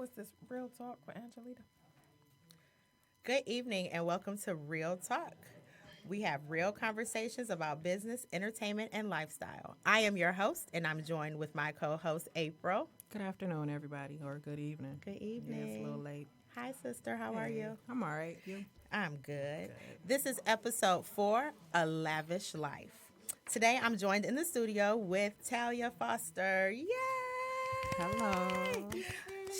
What's this? Real talk with Angelita? Good evening and welcome to Real Talk. We have real conversations about business, entertainment, and lifestyle. I am your host, and I'm joined with my co host, April. Good afternoon, everybody, or good evening. Good Yeah, it's a little evening. late. Hi, sister. How are Hey, you? I'm all right. You? I'm good. Good. This is episode 4, A Lavish Life. Today, I'm joined in the studio with Talia Foster. Yay! Hello.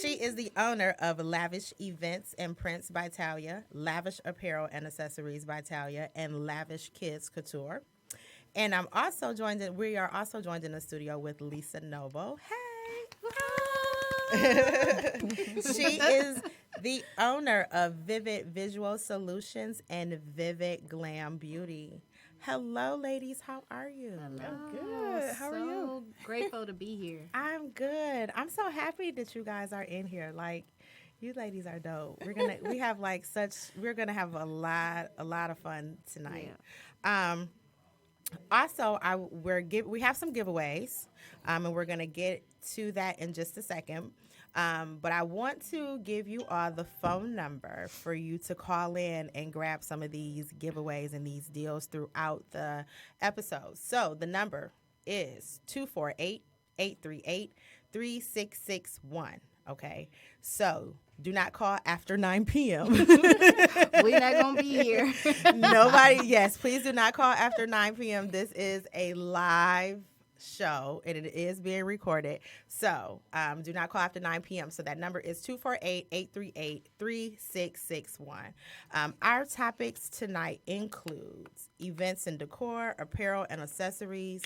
She is the owner of Lavish Events and Prints by Talia, Lavish Apparel and Accessories by Talia, and Lavish Kids Couture. And we are also joined in the studio with Lisa Noble. Hey! She is the owner of Vivid Visual Solutions and Vivid Glam Beauty. Hello, ladies. How are you? Good. How are you? So grateful to be here. I'm good. I'm so happy that you guys are in here. Like, you ladies are dope. We're gonna have a lot of fun tonight. Also, we have some giveaways, and we're gonna get to that in just a second. But I want to give you all the phone number for you to call in and grab some of these giveaways and these deals throughout the episode. So the number is 248-838-3661. Okay. So do not call after 9 p.m. We're not gonna be here. Yes, please do not call after 9 p.m. This is a live show and it is being recorded. So do not call after 9 p.m. So that number is 248-838-3661. Our topics tonight includes events and decor, apparel and accessories,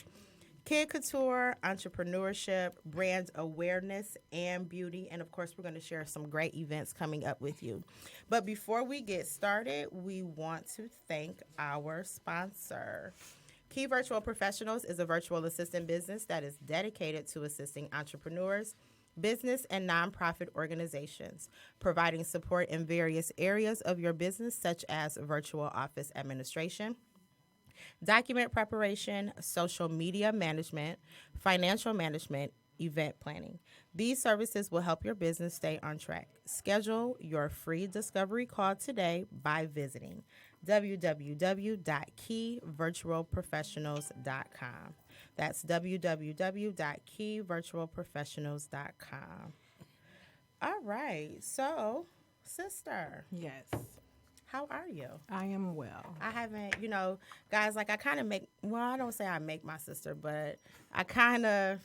kid couture, entrepreneurship, brand awareness, and beauty. And of course, we're going to share some great events coming up with you. But before we get started, we want to thank our sponsor. Key Virtual Professionals is a virtual assistant business that is dedicated to assisting entrepreneurs, business, and nonprofit organizations, providing support in various areas of your business, such as virtual office administration, document preparation, social media management, financial management, event planning. These services will help your business stay on track. Schedule your free discovery call today by visiting www.keyvirtualprofessionals.com. That's www.keyvirtualprofessionals.com. All right. So, sister, Yes, how are you? I am well. I haven't, guys, like I kind of I don't say I make my sister, but I kind of,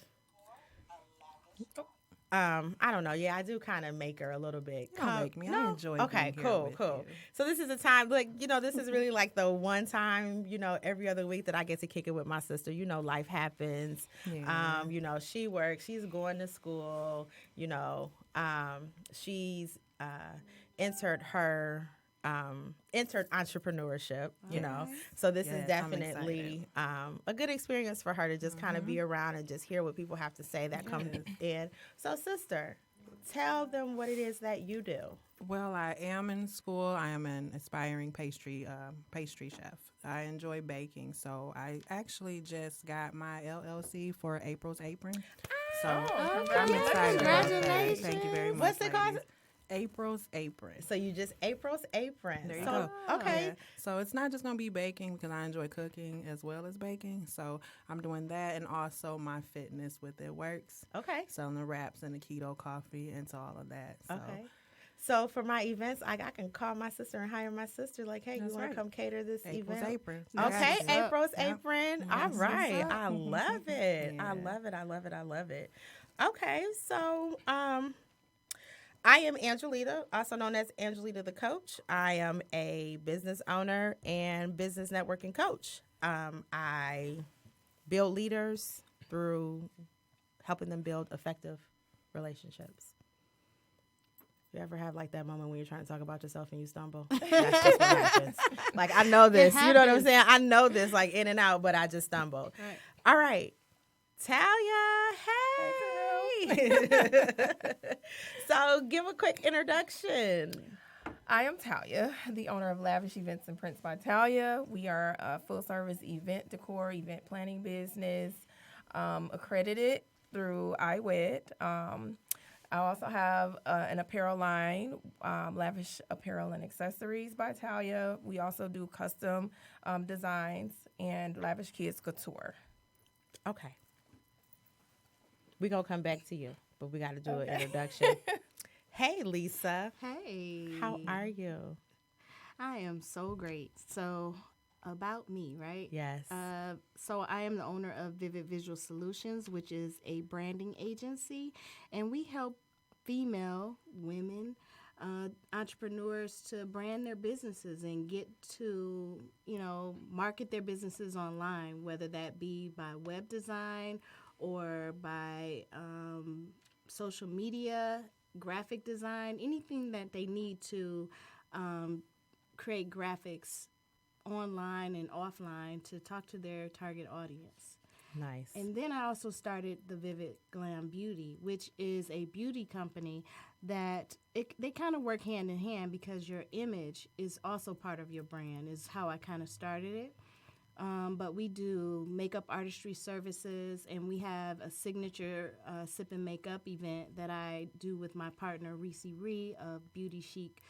I don't know. Yeah, I do kind of make her a little bit. Don't make me. No? I enjoy Okay, being here with cool. you. So this is a time, this is really like the one time, every other week that I get to kick it with my sister. Life happens. Yeah. She works. She's going to school. She's entered her entered entrepreneurship, So this is Yes, I'm definitely a good experience for her to just kind of be around and just hear what people have to say that come in. So, sister, tell them what it is that you do. Well, I am in school. I am an aspiring pastry chef. I enjoy baking, so I actually just got my LLC for April's Apron. So I'm excited about that. Congratulations. Thank you very much. What's it called? ladies. April's Apron. So you just April's Apron. There you So, go. okay. Yeah. So it's not just going to be baking because I enjoy cooking as well as baking. So I'm doing that and also my fitness with It Works. Okay. Selling the wraps and the keto coffee and all of that. So Okay. So for my events, I can call my sister and hire my sister. Like, hey, you That's want right. to come cater this April's event? Apron. Okay, That's what's up. April's Yep. Apron. That's All what's right. up. I love it. I Yeah. love it. I love it. I love it. Okay, so I am Angelita, also known as Angelita the Coach. I am a business owner and business networking coach. I build leaders through helping them build effective relationships. You ever have like that moment when you're trying to talk about yourself and you stumble? That's just what happens. Like I know this. You know what I'm happens. saying? I know this like in and out, but I just stumbled. Right. All right. Talia, hey. So give a quick introduction. I am Talia, the owner of Lavish Events and Prints by Talia. We are a full-service event decor, event planning business, accredited through IWED. I also have an apparel line, Lavish Apparel and Accessories by Talia. We also do custom designs and Lavish Kids Couture. Okay. We're going to come back to you, but we got to do an introduction. Hey, Lisa. Hey. How are you? I am so great. So, about me, right? Yes. So I am the owner of Vivid Visual Solutions, which is a branding agency, and we help women, entrepreneurs to brand their businesses and get to, market their businesses online, whether that be by web design or by social media, graphic design, anything that they need to create graphics online and offline to talk to their target audience. Nice. And then I also started the Vivid Glam Beauty, which is a beauty company that they kind of work hand in hand because your image is also part of your brand, is how I kind of started it. But we do makeup artistry services, and we have a signature sip and makeup event that I do with my partner, Reese Ree of Beauty Chic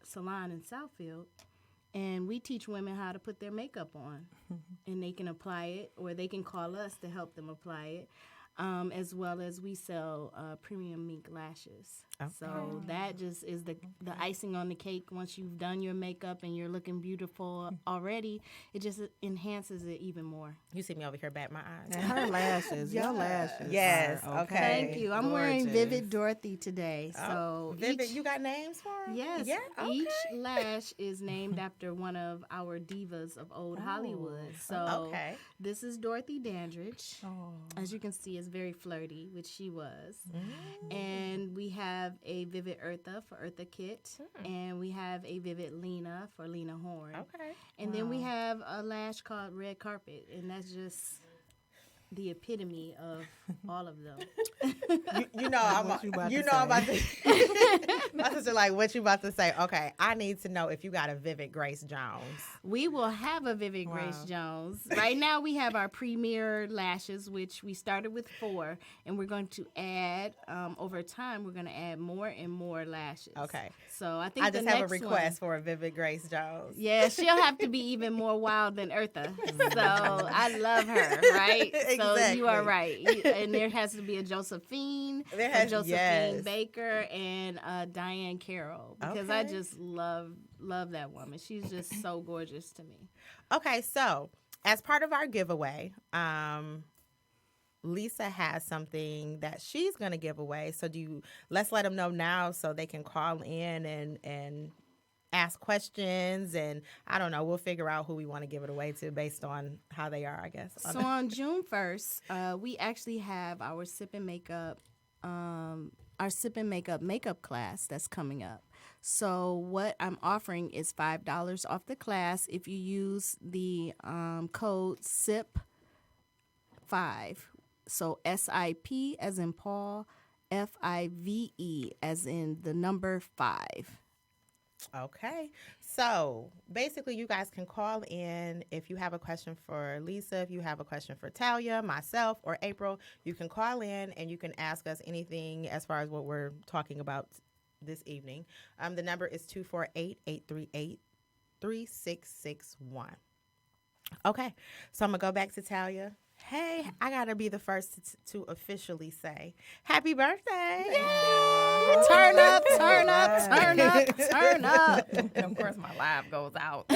Salon in Southfield. And we teach women how to put their makeup on, and they can apply it, or they can call us to help them apply it, as well as we sell premium mink lashes. Okay. So that just is the icing on the cake. Once you've done your makeup and you're looking beautiful already, it just enhances it even more. You see me over here bat my eyes. And her lashes, your lashes. Yes, are okay. Thank you. I'm wearing Gorgeous. Vivid Dorothy today. So Vivid, you got names for them? Yes. Yeah, okay. Each lash is named after one of our divas of old Hollywood. So this is Dorothy Dandridge. As you can see, it's very flirty, which she was. And we have a Vivid Eartha for Eartha Kit. And we have a Vivid Lena for Lena Horn. Okay. And then we have a lash called Red Carpet. And that's just the epitome of all of them. I'm about to. My sister, like, what you about to say? Okay, I need to know if you got a Vivid Grace Jones. We will have a Vivid Grace Jones. Right now, we have our premier lashes, which we started with 4, and we're going to add over time. We're going to add more and more lashes. Okay. So I think I just have a request for a Vivid Grace Jones. Yeah, she'll have to be even more wild than Eartha. So I love her, right? So you are right. And there has to be a Josephine Baker, and Diane Carroll, because I just love that woman. She's just so gorgeous to me. Okay, so as part of our giveaway, Lisa has something that she's going to give away. So let's let them know now so they can call in and ask questions, and I don't know, we'll figure out who we want to give it away to based on how they are, I guess. So on June 1st, we actually have our Sip and Makeup makeup class that's coming up. So what I'm offering is $5 off the class if you use the code SIP5. So SIP as in Paul, FIVE as in the number 5. Okay. So basically, you guys can call in if you have a question for Lisa, if you have a question for Talia, myself, or April. You can call in and you can ask us anything as far as what we're talking about this evening. The number is 248-838-3661. Okay. So I'm going to go back to Talia. Hey, I got to be the first to officially say happy birthday. Yay! Turn up, turn up, turn up, turn up. And of course, my live goes out.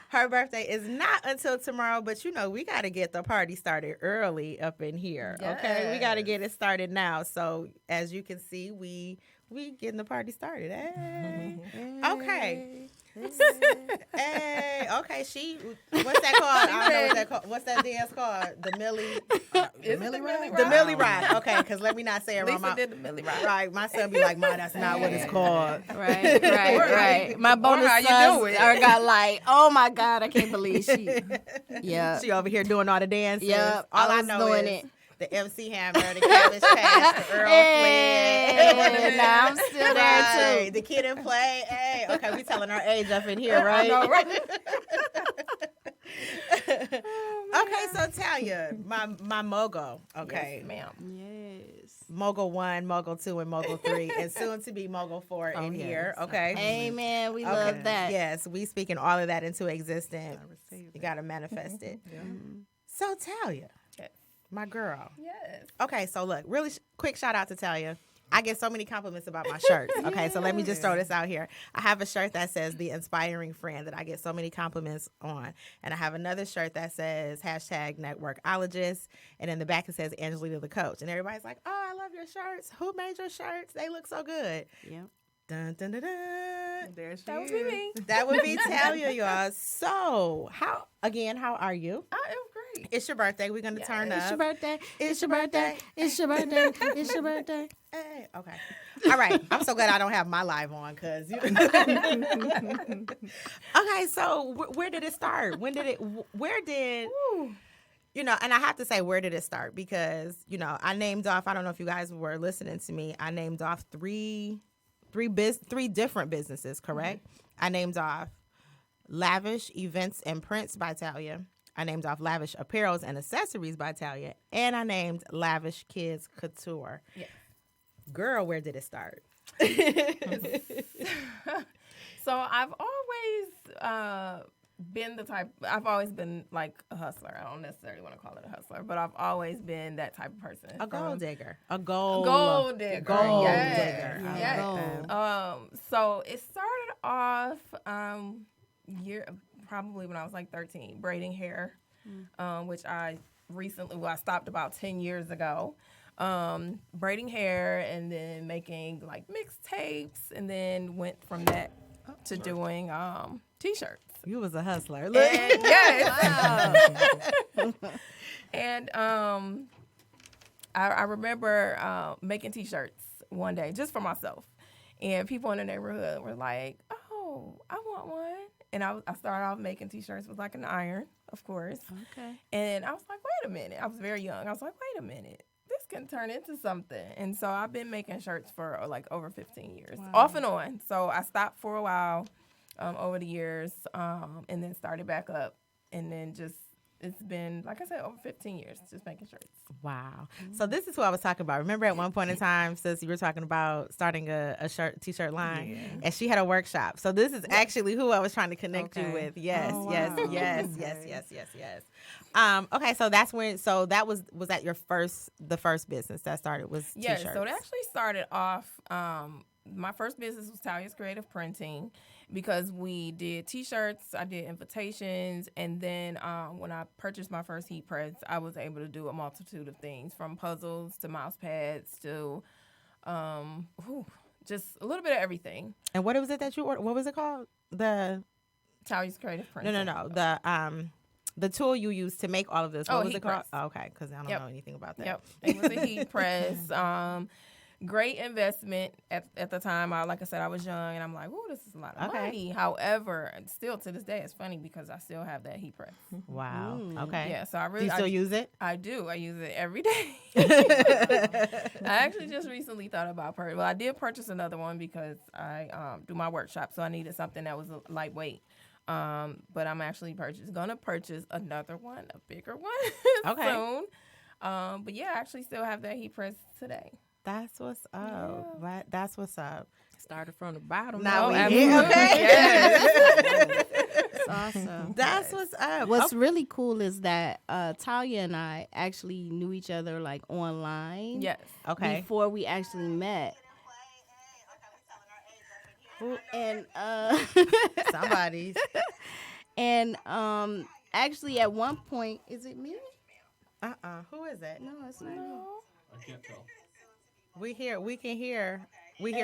Her birthday is not until tomorrow, but we got to get the party started early up in here. Yes. Okay, we got to get it started now. So as you can see, we getting the party started. Hey. Okay. Hey, okay. What's that called? I don't know what that called. What's that dance called? The Millie. The Millie Ride? The Millie Ride. Okay, because let me not say it wrong. Lisa did the Millie Ride. Right, my son be like, "Ma, that's not what it's called." Right. My bonus sons got like, oh my God, I can't believe she. Yeah. She over here doing all the dances. Yep. All I know doing is it. The MC Hammer, the Cabbage Patch, the Earl Flynn. Nah, I'm still there too. The Kid and Play. Hey, okay, we telling our age up in here, right? I know, right? Okay, so Talia, my mogul. Okay. Yes, ma'am. Yes. Mogul 1, Mogul 2, and Mogul 3, and soon to be Mogul 4 in yes. here. Okay. Amen. We Okay. love that. Yes, we speaking all of that into existence. I received You it. got to manifest it. Yeah. So Talia, Yes. my girl. Yes. Okay, so look, really quick shout out to Talia. I get so many compliments about my shirts. Okay, so let me just throw this out here. I have a shirt that says The Inspiring Friend that I get so many compliments on. And I have another shirt that says #networkologist. And in the back it says Angelita the Coach. And everybody's like, oh, I love your shirts. Who made your shirts? They look so good. Yep. Dun, dun, dun, dun. There she That would is. be me. That would be Talia, y'all. So, how are you? I am great. It's your birthday. We're going to turn up. It's your birthday. It's your birthday. It's your birthday. It's your birthday. Hey, okay. All right. I'm so glad I don't have my live on because okay, so where did it start? Where did and I have to say, where did it start? Because, I named off, I don't know if you guys were listening to me, I named off three different businesses, correct? Mm-hmm. I named off Lavish Events and Prints by Talia. I named off Lavish Apparels and Accessories by Talia. And I named Lavish Kids Couture. Yeah. Girl, where did it start? So I've always I've always been like a hustler. I don't necessarily want to call it a hustler, but I've always been that type of person. A gold digger. A gold digger. Gold Yes. digger. I Yes. like that. So it started off probably when I was like 13, braiding hair, which I stopped about 10 years ago. Braiding hair and then making like mixtapes, and then went from that to doing t-shirts. You was a hustler. And, yes. And I remember making t-shirts one day just for myself, and people in the neighborhood were like, "Oh, I want one." And I started off making t-shirts with like an iron, of course. Okay. And I was like, wait a minute. I was very young. I was like, wait a minute. This can turn into something. And so I've been making shirts for like over 15 years, off and on. So I stopped for a while over the years, and then started back up. And then it's been, like I said, over 15 years just making shirts. Wow. So this is who I was talking about. Remember at one point in time, sis, you were talking about starting a t-shirt line, and she had a workshop. So this is actually who I was trying to connect you with. Yes, Oh, yes, wow. yes. Okay, so that's when. So that was that the first business that started was Yeah, t-shirts. so it actually started off, my first business was Talia's Creative Printing, because we did t-shirts, I did invitations, and then when I purchased my first heat press, I was able to do a multitude of things, from puzzles to mouse pads to just a little bit of everything. And what was it that you ordered? What was it called? The Talia's Creative Printing. no. The tool you used to make all of this. What was heat it called? press. Oh, okay, because I don't know anything about that. Yep, it was a heat press. Great investment at the time. Like I said, I was young, and I'm like, "Ooh, this is a lot of money." However, still to this day, it's funny because I still have that heat press. Wow. Okay. Yeah, so I Do really you still use it? I do. I use it every day. I actually just recently thought about purchasing. Well, I did purchase another one because I do my workshop, so I needed something that was lightweight. But I'm actually gonna purchase another one, a bigger one, soon. But yeah, I actually still have that heat press today. That's what's up. Yeah. That's what's up. Started from the bottom. Now we absolutely. here. Okay. Yes. It's awesome. That's what's up. What's really cool is that Talia and I actually knew each other like online. Yes. Okay. Before we actually met. And Somebody's. And actually at one point, is it me? Who is it? No, it's not. I can't tell. We can hear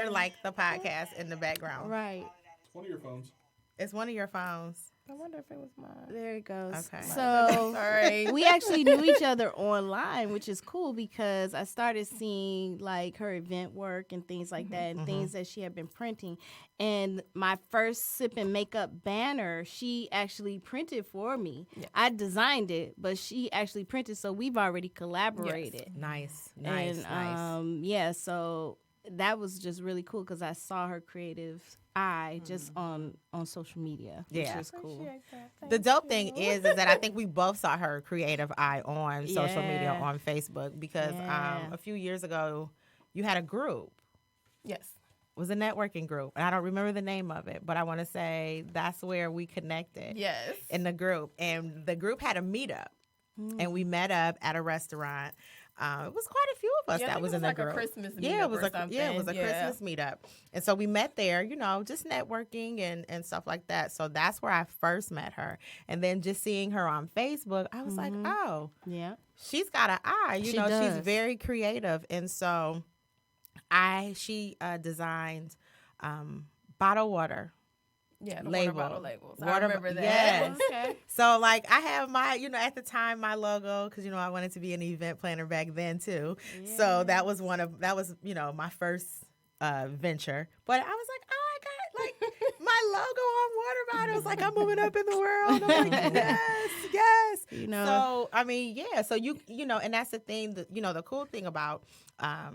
like the podcast in the background. Right. It's one of your phones. It's one of your phones. I wonder if it was mine. There it goes. Okay. So Sorry. we actually knew each other online, which is cool because I started seeing like her event work and things like that, and things that she had been printing. And my first Sip and Makeup banner, she actually printed for me. Yeah. I designed it, but she actually printed, so we've already collaborated. Nice. And yeah, so that was just really cool because I saw her creative eye just on social media, Yeah. which is cool. Appreciate that. The Thank dope you. thing is that I think we both saw her creative eye on social media, Yeah. on Facebook, because Yeah. a few years ago you had a group. Yes. It was a networking group, and I don't remember the name of it, but I want to say that's where we connected. Yes. In the group, and the group had a meetup, and we met up at a restaurant. It was quite a few of us Yeah, I that think was it in the like group. a Christmas Yeah, meetup it was or a something. Christmas meetup, and so we met there. Just networking and stuff like that. So that's where I first met her, and then just seeing her on Facebook, I was like, oh, Yeah. she's got an eye. She She's does. very creative, and so she designed bottled water. Yeah, the Label. water bottle labels. I Water- remember that. yes. Okay. So like I have my, at the time my logo, because I wanted to be an event planner back then too. So that was my first venture. But I was like, oh, I got like my logo on water bottles. Like I'm moving up in the world. I'm like, yes. So I mean, yeah. So and that's the thing that the cool thing about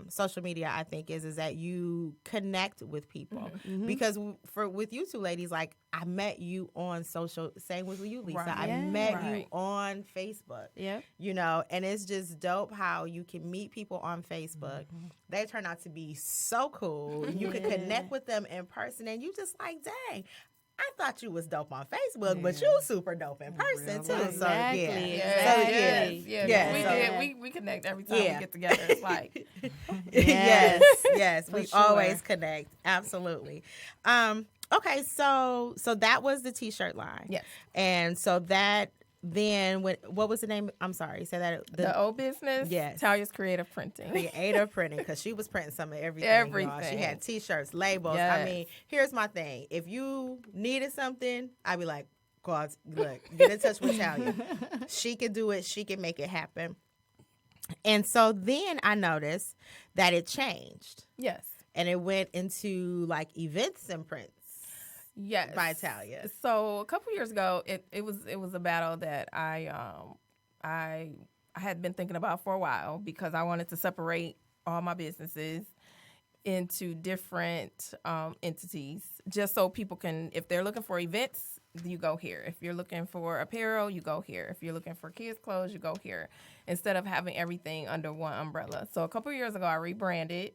social media, I think, is that you connect with people because with you two ladies, like I met you on social. Same with you, Lisa. Right. I Yeah. met you Right. on Facebook. Yeah. And it's just dope how you can meet people on Facebook. They turn out to be so cool. You can connect with them in person, and you just like, dang. I thought you was dope on Facebook, but you super dope in person too. life. So yeah, Exactly. Yes, yes, Yeah, We so- did. We connect every time Yeah. we get together. It's like yes, we sure. always connect. Absolutely. Okay, so that was the t-shirt line. Yes. And so that then what was the name? I'm sorry, say that the old business. Yes. Talia's Creative Printing. creative printing, because she was printing some of everything. Y'all. She Everything. had t-shirts, labels. I Yes. mean, here's my thing. If you needed something, I'd be like, God, look, get in touch with Talia. She can do it. She can make it happen. And so then I noticed that it changed, Yes. and it went into like events and prints Yes. by Talia. So a couple years ago, it was a battle that I had been thinking about for a while, because I wanted to separate all my businesses into different entities, just so people can, if they're looking for events, you go here. If you're looking for apparel, you go here. If you're looking for kids' clothes, you go here, instead of having everything under one umbrella. So a couple years ago, I rebranded,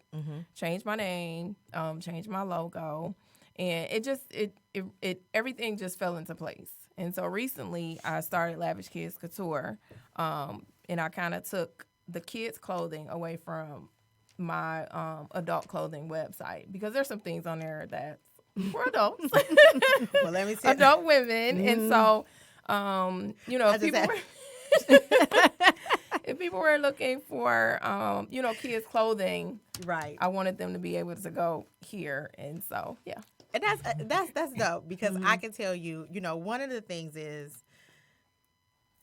changed my name, changed my logo, and it everything just fell into place. And so recently, I started Lavish Kids Couture, and I kind of took the kids' clothing away from my adult clothing website, because there's some things on there that's for adults, Well, let me see. adult women, and so I if just people had- were if people were looking for kids' clothing, Right. I wanted them to be able to go here, and so yeah. And that's dope, because I can tell you, one of the things is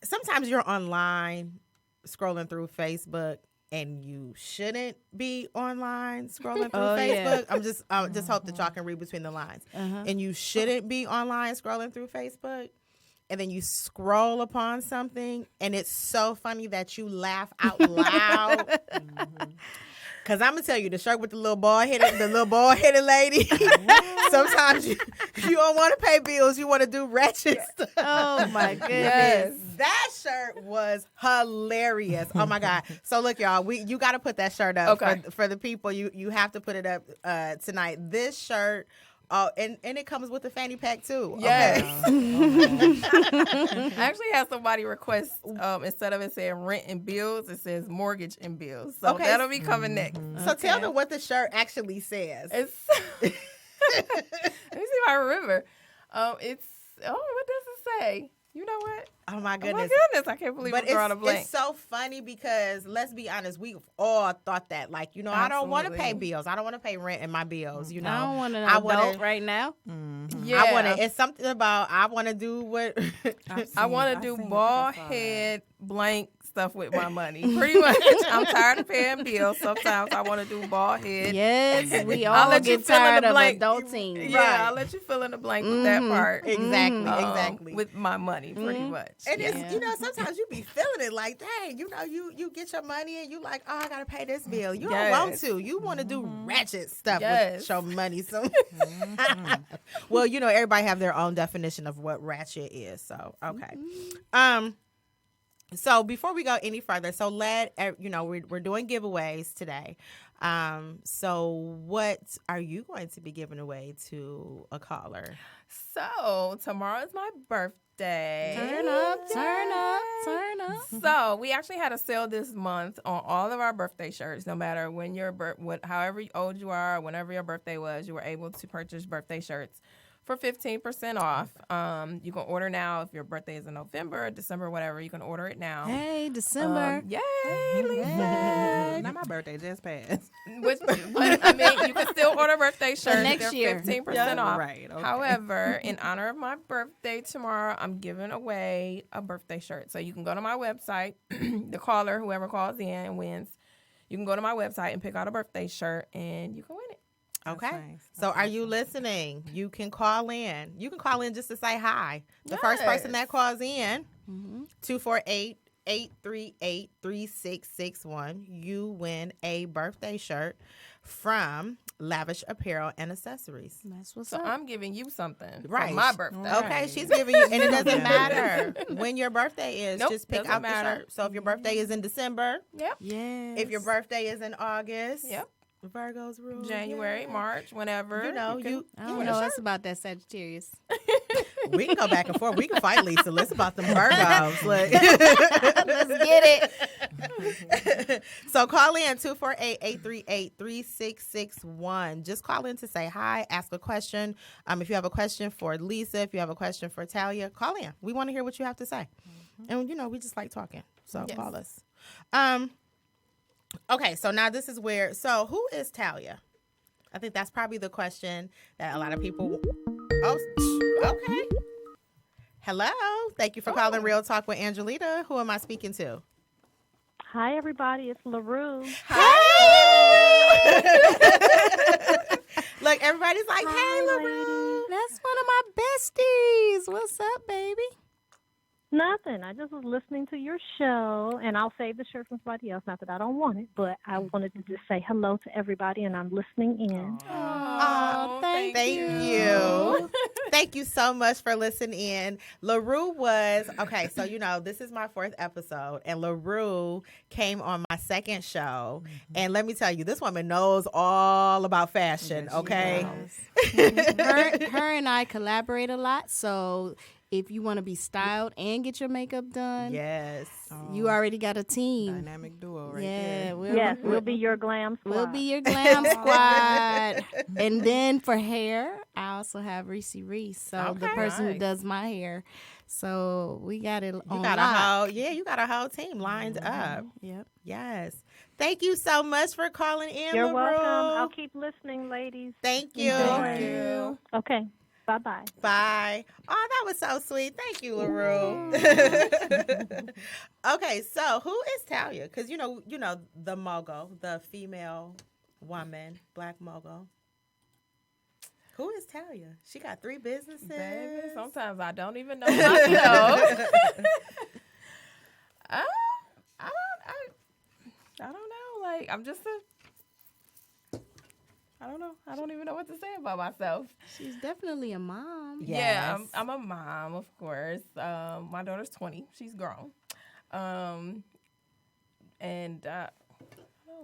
sometimes you're online scrolling through Facebook, and you shouldn't be online scrolling through Facebook. I just hope that y'all can read between the lines. And you shouldn't be online scrolling through Facebook. And then you scroll upon something, and it's so funny that you laugh out loud. Cause I'm gonna tell you, the shirt with the little bald headed lady. Sometimes you don't want to pay bills. You want to do ratchet stuff. Oh my goodness. Yes. That shirt was hilarious. Oh my God. So look, y'all, you got to put that shirt up Okay. for the people. You have to put it up tonight. This shirt. Oh, and it comes with a fanny pack too. Yes. Okay. I actually had somebody request, instead of it saying rent and bills, it says mortgage and bills. So Okay. that'll be coming next. So tell them what the shirt actually says. It's let me see if I remember. What does it say? You know what? Oh my Oh goodness. my goodness, I can't believe But I'm drawing a blank. it's so funny, because let's be honest, we've all thought that. Like, I don't want to pay Absolutely. bills. I don't want to pay rent in my bills. I don't want an I adult wanna- right now. Yeah. I want to. It's something about I want to do what. I want to I've do seen the bald facade. head blank stuff with my money. Pretty much. I'm tired of paying bills. Sometimes I want to do bald head. Yes, we I'll all let you get fill in tired the of blank. adulting. Yeah, Right. I'll let you fill in the blank with that part. Exactly, exactly. With my money, pretty much. And Yeah. it's, sometimes you be feeling it like, dang, you get your money and you like, oh, I gotta pay this bill. You don't want Yes. to. You want to do ratchet stuff with Yes. your money. So, well, everybody have their own definition of what ratchet is. So, okay. So before we go any further, so we're doing giveaways today. So what are you going to be giving away to a caller? So tomorrow is my birthday. Turn up, turn up, turn up. So we actually had a sale this month on all of our birthday shirts. No matter when however old you are, whenever your birthday was, you were able to purchase birthday shirts for 15% off. You can order now if your birthday is in November, December, whatever. You can order it now. Hey, December. Yay, Lisa. Now my birthday just passed. But, I mean, you can still order birthday shirts. next They're year. 15% off. Right, okay. However, in honor of my birthday tomorrow, I'm giving away a birthday shirt. So you can go to my website. The caller, whoever calls in and wins, you can go to my website and pick out a birthday shirt, and you can win it. Okay. nice. So are you listening? You can call in. You can call in just to say hi. The first person that calls in, 248-838-3661, you win a birthday shirt from Lavish Apparel and Accessories. That's what's So up. I'm giving you something Right. for my birthday. Okay, she's giving you, and it doesn't Yeah. matter when your birthday is. Nope, just pick doesn't out matter. the shirt. So if your birthday is in December, Yep. Yes. if your birthday is in August, Yep. Virgo's rule. January, yeah. March, whenever. You know, can- I don't know us about that Sagittarius. We can go back and forth. We can fight, Lisa. Let's about them Virgos. Look. Let's get it. So call in 248-838-3661. Just call in to say hi, ask a question. If you have a question for Lisa, if you have a question for Talia, call in. We want to hear what you have to say. And we just like talking. So Yes. call us. Okay, so now this is where, so who is Talia? I think that's probably the question that a lot of people. Oh, okay. Hello. Thank you for calling Real Talk with Angelita. Who am I speaking to? Hi, everybody. It's LaRue. Hey. Look, everybody's like, hey, LaRue. That's one of my besties. What's up, baby? Nothing. I just was listening to your show, and I'll save the shirt from somebody else. Not that I don't want it, but I wanted to just say hello to everybody, and I'm listening in. Oh, thank you. Thank you so much for listening in. LaRue was, okay, so this is my 4th episode, and LaRue came on my 2nd show. And let me tell you, this woman knows all about fashion, okay? her and I collaborate a lot, so if you want to be styled and get your makeup done, Yes. you already got a team. Dynamic duo right Yeah, there. Yes, we'll be your glam squad. We'll be your glam squad. And then for hair, I also have Reese, so the Okay. person who Nice. does my hair. So we got it You on got lock. you got a whole team lined up. Yep. Yes. Thank you so much for calling in, You're LaRue. welcome. I'll keep listening, ladies. Thank you. Thank you. Okay. Bye-bye. Bye. Oh, that was so sweet. Thank you, LaRue. Okay, so who is Talia? Because the mogul, the female woman, black mogul. Who is Talia? She got 3 businesses. Baby, sometimes I don't even know myself. I don't know. Like, I'm just I don't know. I don't even know what to say about myself. She's definitely a mom. Yeah, Yes. I'm a mom, of course. My daughter's 20. She's grown.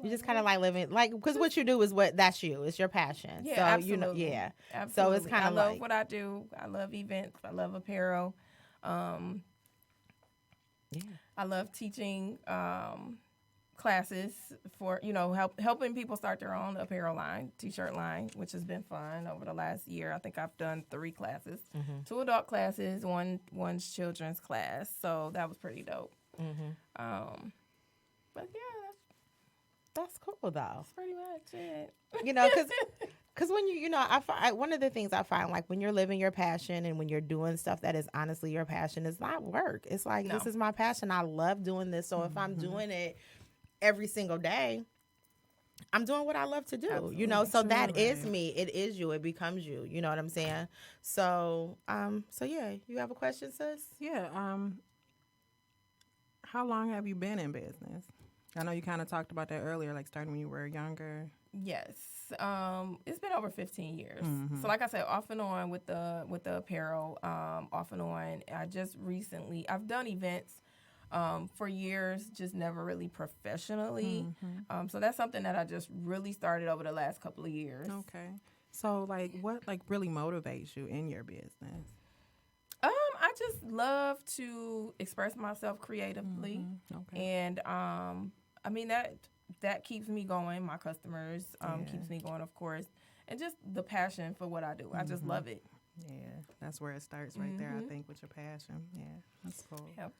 You just kind of like living, like, because what you do is that's you. It's your passion. Yeah, so, absolutely. yeah. Absolutely. So it's kind I of love like, what I do. I love events. I love apparel. yeah. I love teaching classes for, helping people start their own apparel line, t-shirt line, which has been fun over the last year. I think I've done 3 classes, 2 adult classes, one's children's class. So that was pretty dope. But yeah, That's cool, though. that's pretty much it. Because Because when one of the things I find, like when you're living your passion and when you're doing stuff that is honestly your passion, it's not work. It's like, this is my passion. I love doing this. So if I'm doing it every single day, I'm doing what I love to do. Absolutely. So that is me. It is you. It becomes you. You know what I'm saying? So, yeah, you have a question, sis? Yeah. How long have you been in business? I know you kind of talked about that earlier, like starting when you were younger. Yes. It's been over 15 years. So like I said, off and on with the apparel, off and on. I've done events for years, just never really professionally. So that's something that I just really started over the last couple of years. Okay. So what really motivates you in your business? I just love to express myself creatively. Okay. And I mean that keeps me going. My customers keeps me going, of course, and just the passion for what I do. I just love it. Yeah, that's where it starts right there, I think, with your passion. Yeah, that's cool. Yep.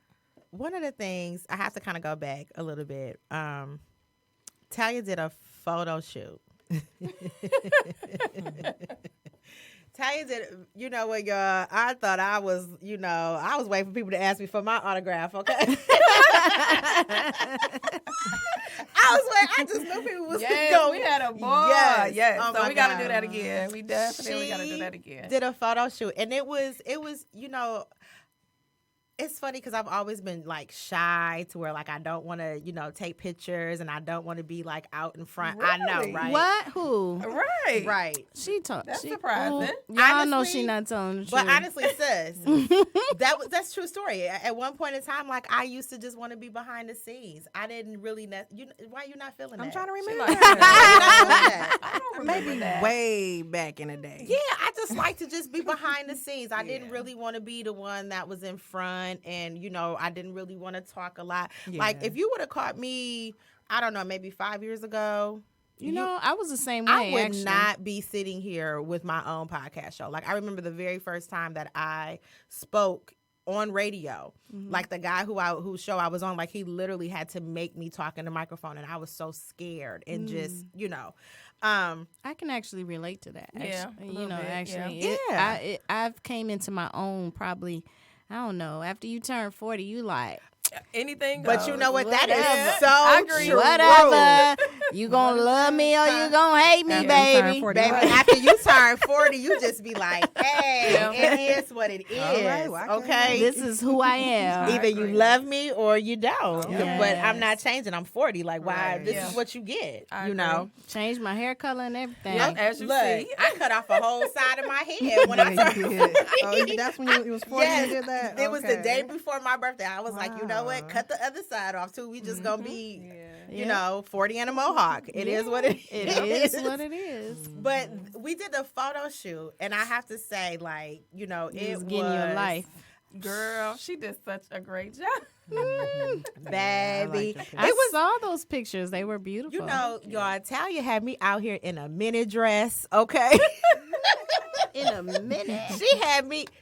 One of the things, I have to kind of go back a little bit. Talia did a photo shoot. Talia did, you know what, y'all? I thought I was waiting for people to ask me for my autograph, okay? I just knew people was going. We had a ball. Yes. Oh, so we got to God. do that again. We definitely got to do that again. Did a photo shoot, and it was, it's funny because I've always been like shy to where like I don't want to, take pictures and I don't want to be like out in front. Really? I know, right? What? Who? Right. Right. She talked. That's surprising. Y'all know Honestly, she not telling the truth. But honestly, sis, that's true story. At one point in time, like I used to just want to be behind the scenes. I didn't really. Why you not feeling that? I'm trying to She remember. like that. I don't remember that. Way back in the day. Yeah, I just like to just be behind the scenes. I didn't really want to be the one that was in front, and I didn't really want to talk a lot. Yeah. Like if you would have caught me, I don't know, maybe 5 years ago. I was the same way. I would actually. not be sitting here with my own podcast show. Like I remember the very first time that I spoke on radio. Like the guy whose show I was on, like he literally had to make me talk in the microphone, and I was so scared and just, I can actually relate to that. Yeah, Actually. a little bit, Actually, yeah. I've came into my own probably. I don't know. After you turn 40, you like. Anything But goes. you know what? That Whatever. is so I agree. true. Whatever. You gonna love me or you gonna hate me, After you turn baby. 40. Baby, after you turn 40, you just be like, hey, Yeah. it is what it is. right, well, I can't okay? This is who I am. Either you love me or you don't. Yes. But I'm not changing. I'm 40. Like, why? Right. This Yeah. is what you get. I you agree. know? Change my hair color and everything. Yep, as you Look, see. I cut off a whole side of my head when I Yeah, turned you 40. did. Oh, that's when you was 40 Yes, you did that? it was the Okay. day before my birthday. I was like, you know what? Wow. Cut the other side off too. We just gonna be, Yeah. 40 and a mohawk. It is what it It is. is what it is. But we did the photo shoot, and I have to say, like, it It was was getting your life. Girl, she did such a great job. baby. your picture. I It was, saw those pictures. They were beautiful. y'all, Talia had me out here in a mini dress, okay? in a minute.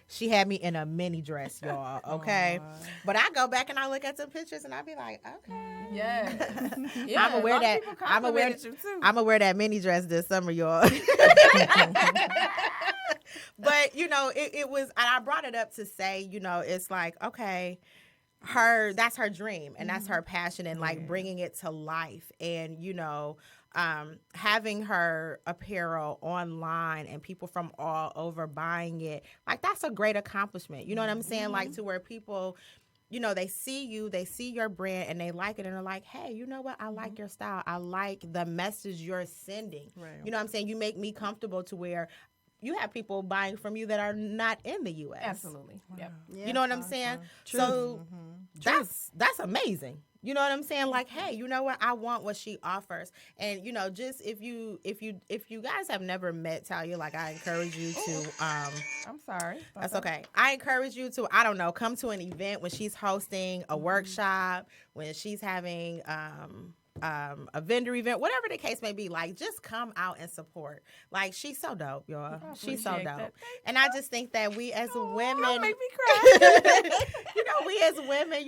She had me in a mini dress, y'all, okay? But I go back and I look at some pictures and I be like, okay. Yeah. I'ma wear that. I'ma wear that mini dress this summer, y'all. But it was, and I brought it up to say, it's like, okay, that's her dream and that's her passion, and like bringing it to life, and having her apparel online and people from all over buying it, like that's a great accomplishment. You know what I'm saying? Like to where people, they see you, they see your brand, and they like it, and they're like, hey, you know what? I like your style. I like the message you're sending. Right. You know what I'm saying? You make me comfortable to where you have people buying from you that are not in the U.S. Absolutely. Yep. You know what I'm saying? So that's amazing. You know what I'm saying? Like, hey, you know what? I want what she offers. And just if you guys have never met Talia, like I encourage you to I'm sorry. that's okay. I encourage you to, I don't know, come to an event when she's hosting a workshop, when she's having a vendor event, whatever the case may be. Like, just come out and support. Like, she's so dope, y'all. She's so appreciate dope. that. And I just think that we as women, Don't make me cry. we as women,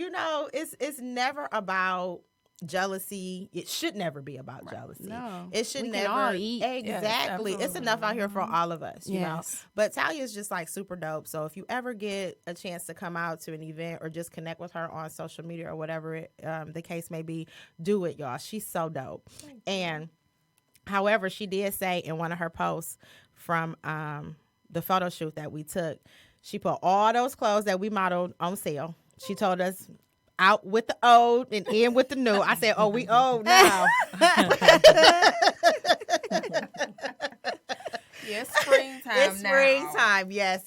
it's never about jealousy. It should never be about jealousy. No. It should We never. can all eat. Exactly. Yes, It's enough out here for all of us, you know. Yes. But Talia's just like super dope. So if you ever get a chance to come out to an event or just connect with her on social media or whatever the case may be, do it, y'all. She's so dope. And however, she did say in one of her posts from the photo shoot that we took, she put all those clothes that we modeled on sale. She told us out with the old and in with the new. I said, oh, we old now. Yeah, it's springtime It's now. springtime. Yes.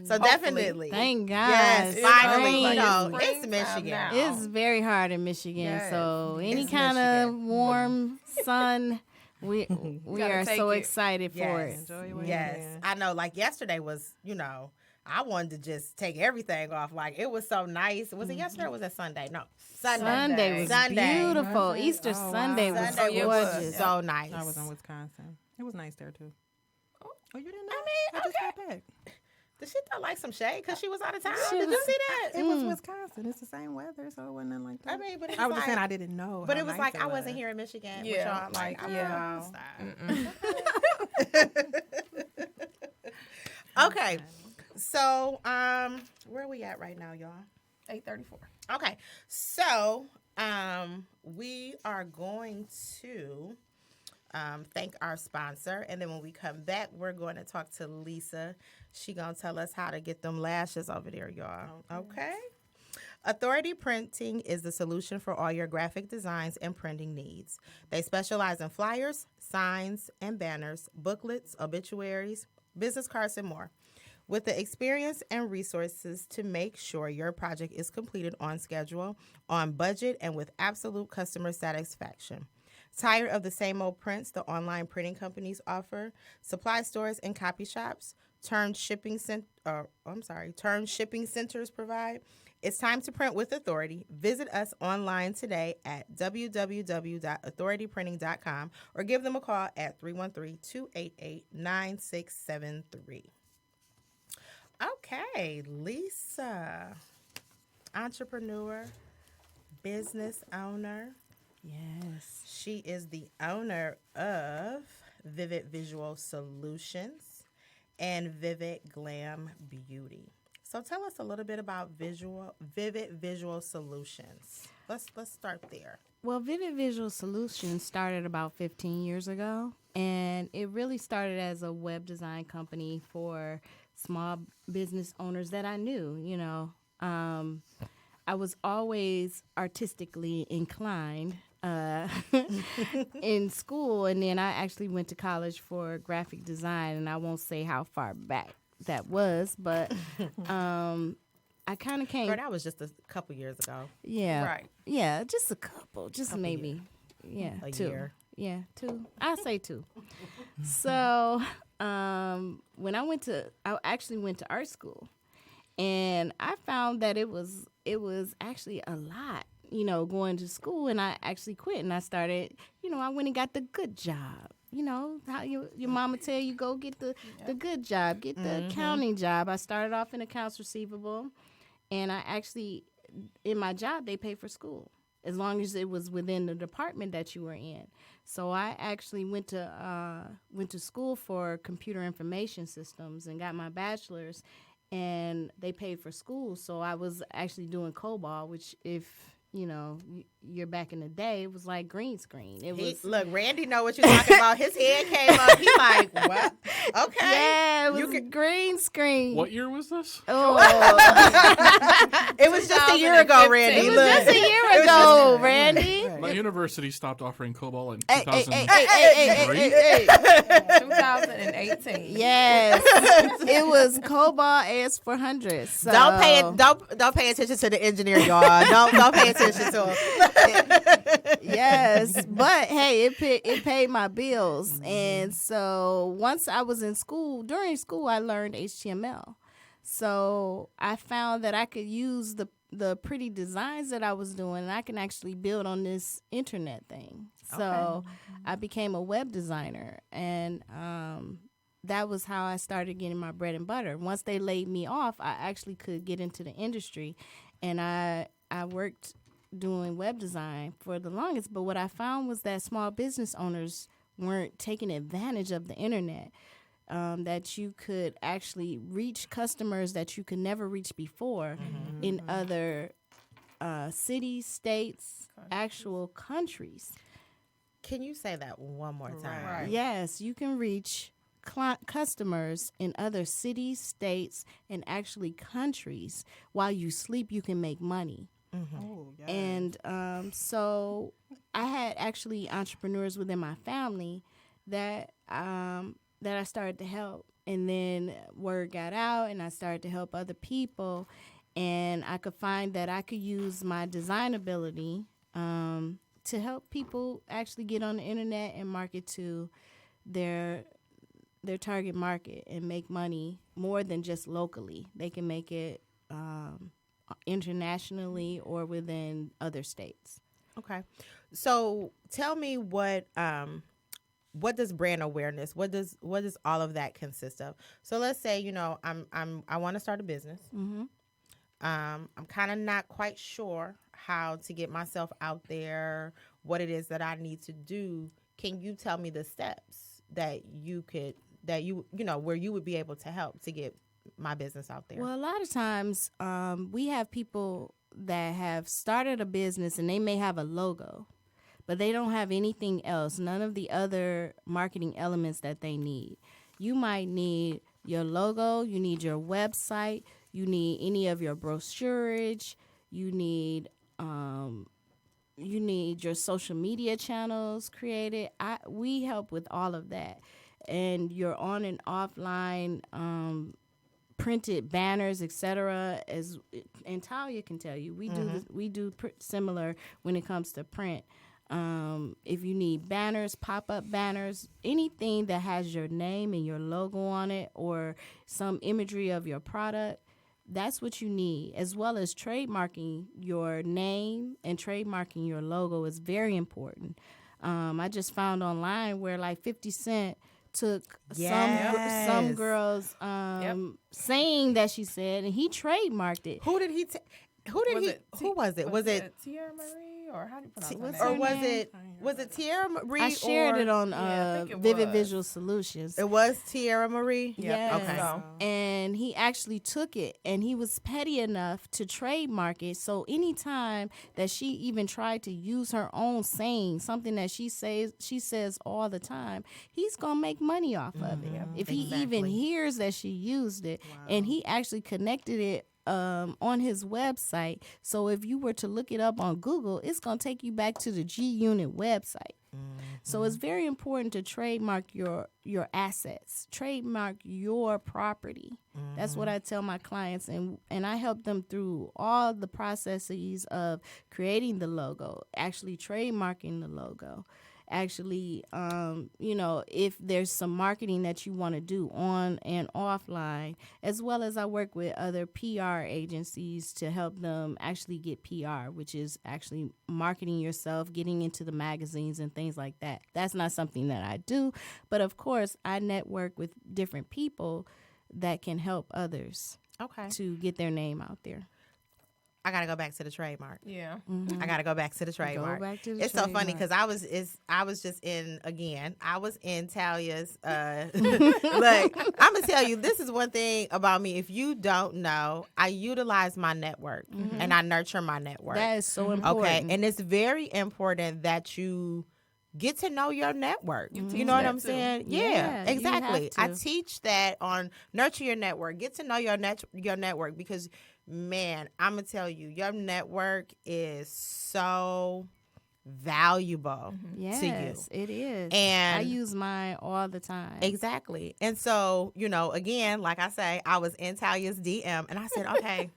So definitely. Thank God. Yes, It's finally, spring. you know, It's it's springtime Michigan. now. It's very hard in Michigan. Yes. So any It's kind of Michigan. warm sun, we Gotta are take so it. excited for it. Yes. Enjoy your Yes. weekend. I know, like yesterday was, you know, I wanted to just take everything off. Like, it was so nice. Was it yesterday or was it Sunday? No. Sunday was Sunday. beautiful. Was it? Easter Oh, wow. Sunday was Sunday it was gorgeous. so nice. I was in Wisconsin. It was nice there too. Oh, you didn't know? I mean, just got back. Did she throw like some shade because she was out of town? She Did was- you see that? It was Wisconsin. It's the same weather, so it wasn't nothing like that. I mean, but it I was was just like- saying I didn't know. But how it was nice like I was. wasn't here in Michigan. with Yeah, y'all. Like, like, I yeah. Okay. So, where are we at right now, y'all? 8:34. Okay. So, we are going to thank our sponsor, and then when we come back, we're going to talk to Lisa. She gonna tell us how to get them lashes over there, y'all. Okay. Authority Printing is the solution for all your graphic designs and printing needs. They specialize in flyers, signs, and banners, booklets, obituaries, business cards, and more. With the experience and resources to make sure your project is completed on schedule, on budget, and with absolute customer satisfaction. Tired of the same old prints the online printing companies offer? Supply stores and copy shops, turned shipping centers provide? It's time to print with authority. Visit us online today at www.authorityprinting.com or give them a call at 313-288-9673. Okay, Lisa, entrepreneur, business owner. Yes. She is the owner of Vivid Visual Solutions and Vivid Glam Beauty. So tell us a little bit about Vivid Visual Solutions. Let's start there. Well, Vivid Visual Solutions started about 15 years ago, and it really started as a web design company for small business owners that I knew. You know, I was always artistically inclined in school, and then I actually went to college for graphic design, and I won't say how far back that was, but I kind of came. Girl, that was just a couple years ago. Yeah. Right. Yeah, just a couple. Just Couple maybe. Yeah. A two. year. Yeah, two. I say two. So when I actually went to art school, and I found that it was actually a lot, you know, going to school, and I actually quit, and I started, you know, I went and got the good job. You know, how your mama tell you go get the good job, get the accounting job. I started off in accounts receivable, and I actually, in my job, they pay for school as long as it was within the department that you were in. So I actually went to school for computer information systems and got my bachelor's, and they paid for school. So I was actually doing COBOL, which if you know, you're back in the day, it was like green screen. It was Look, Randy know what you're talking about. His head came up. He like, what? Okay. yeah, it was green screen. What year was this? Oh, It was just a year ago, 2015. Randy. it was Look. just a year ago, Randy. My university stopped offering COBOL in Hey, 2003. hey. 2018. Yes, it was COBOL AS400. So. Don't pay attention to the engineer, y'all. Don't pay attention to him. Yes, but hey, it paid my bills, and so once I was in school, during school, I learned HTML. So I found that I could use the pretty designs that I was doing, and I can actually build on this internet thing. So I became a web designer, and that was how I started getting my bread and butter. Once they laid me off, I actually could get into the industry, and I worked doing web design for the longest. But what I found was that small business owners weren't taking advantage of the internet. That you could actually reach customers that you could never reach before in other cities, states, actual countries. Can you say that one more time? Right. Yes, you can reach customers in other cities, states, and actually countries. While you sleep, you can make money. Oh, yes. And so I had actually entrepreneurs within my family that I started to help. And then word got out, and I started to help other people. And I could find that I could use my design ability to help people actually get on the internet and market to their target market and make money more than just locally. They can make it internationally or within other states. Okay. So tell me what does brand awareness, what does all of that consist of? So let's say, I want to start a business. I'm kind of not quite sure how to get myself out there, what it is that I need to do. Can you tell me the steps that where you would be able to help to get my business out there? Well, a lot of times we have people that have started a business and they may have a logo, but they don't have anything else, none of the other marketing elements that they need. You might need your logo, you need your website, you need any of your brochurage, you need your social media channels created. We help with all of that. And your on and offline printed banners, etc. And Talia can tell you, we do similar when it comes to print. If you need banners, pop-up banners, anything that has your name and your logo on it or some imagery of your product, that's what you need, as well as trademarking your name and trademarking your logo is very important. I just found online where like 50 Cent took some girl's saying that she said, and he trademarked it. Who was it? Was it Tierra Marie, or how do you pronounce What's her her name? was it Tierra Marie? I shared it on I think it Vivid was. Visual Solutions. It was Tierra Marie. Yeah, Yes. so. And he actually took it, and he was petty enough to trademark it. So anytime that she even tried to use her own saying, something that she says all the time, he's gonna make money off of it. If he even hears that she used it, and he actually connected it on his website. So if you were to look it up on Google, it's going to take you back to the G Unit website. So it's very important to trademark your assets, trademark your property. That's what I tell my clients, and I help them through all the processes of creating the logo, actually trademarking the logo. Actually, if there's some marketing that you want to do on and offline, as well as I work with other PR agencies to help them actually get PR, which is actually marketing yourself, getting into the magazines and things like that. That's not something that I do, but of course, I network with different people that can help others to get their name out there. I gotta go back to the trademark. Yeah. I gotta go back to the trademark. back to the It's so funny trademark. because I was just in Talia's. Look, I'm gonna tell you, this is one thing about me. If you don't know, I utilize my network and I nurture my network. That is so important. Okay, and it's very important that you get to know your network. You know what that I'm too. saying? Yeah, Yeah, you exactly. have I to. teach that on nurture your network. Get to know your network because, man, I'm gonna tell you, your network is so valuable to you. Yes, it is. And I use mine all the time. exactly. And so, again, like I say, I was in Talia's DM and I said, okay.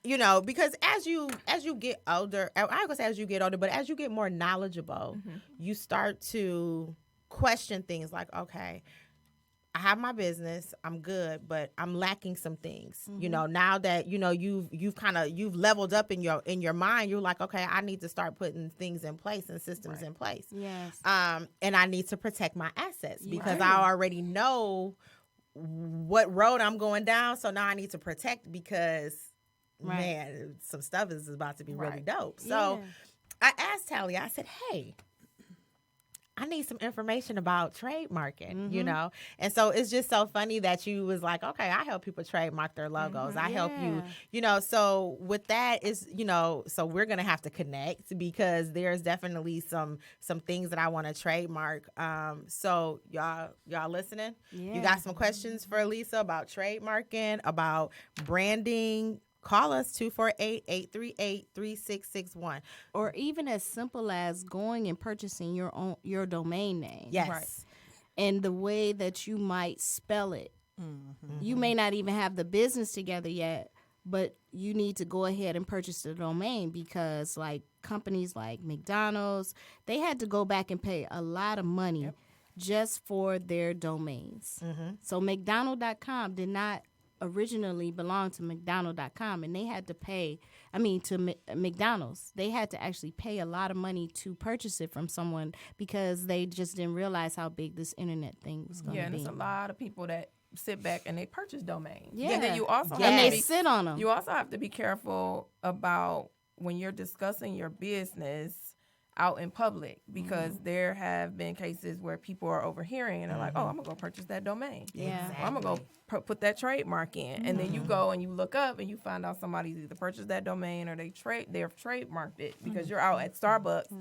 Because as you get older, I ain't gonna say as you get older, but as you get more knowledgeable, you start to question things like, okay, I have my business, I'm good, but I'm lacking some things. Now that you've leveled up in your mind, you're like, okay, I need to start putting things in place and systems in place. Yes. And I need to protect my assets because I already know what road I'm going down. So now I need to protect because man, some stuff is about to be really Right. dope. So Yeah. I asked Talia, I said, hey, I need some information about trademarking, you know? And so it's just so funny that you was like, okay, I help people trademark their logos. I help you, Yeah. you know, so with that is, you know, so we're going to have to connect because there's definitely some things that I want to trademark. So y'all listening? You Yeah. got some questions for Lisa about trademarking, about branding? Call us 248-838-3661. Or even as simple as going and purchasing your domain name. Yes. Right. And the way that you might spell it. You may not even have the business together yet, but you need to go ahead and purchase the domain because like companies like McDonald's, they had to go back and pay a lot of money just for their domains. So McDonald.com did not originally belong to McDonald.com, and they had to pay, McDonald's. They had to actually pay a lot of money to purchase it from someone because they just didn't realize how big this internet thing was going Yeah, to and be. it's a lot of people that sit back and they purchase domains. Yeah. And then you also And have they to be, sit on them. you also have to be careful about when you're discussing your business out in public because there have been cases where people are overhearing and they're like, oh, I'm going to go purchase that domain. Yeah. Or I'm going to go put that trademark in. And then you go and you look up and you find out somebody's either purchased that domain or they've trademarked it because you're out at Starbucks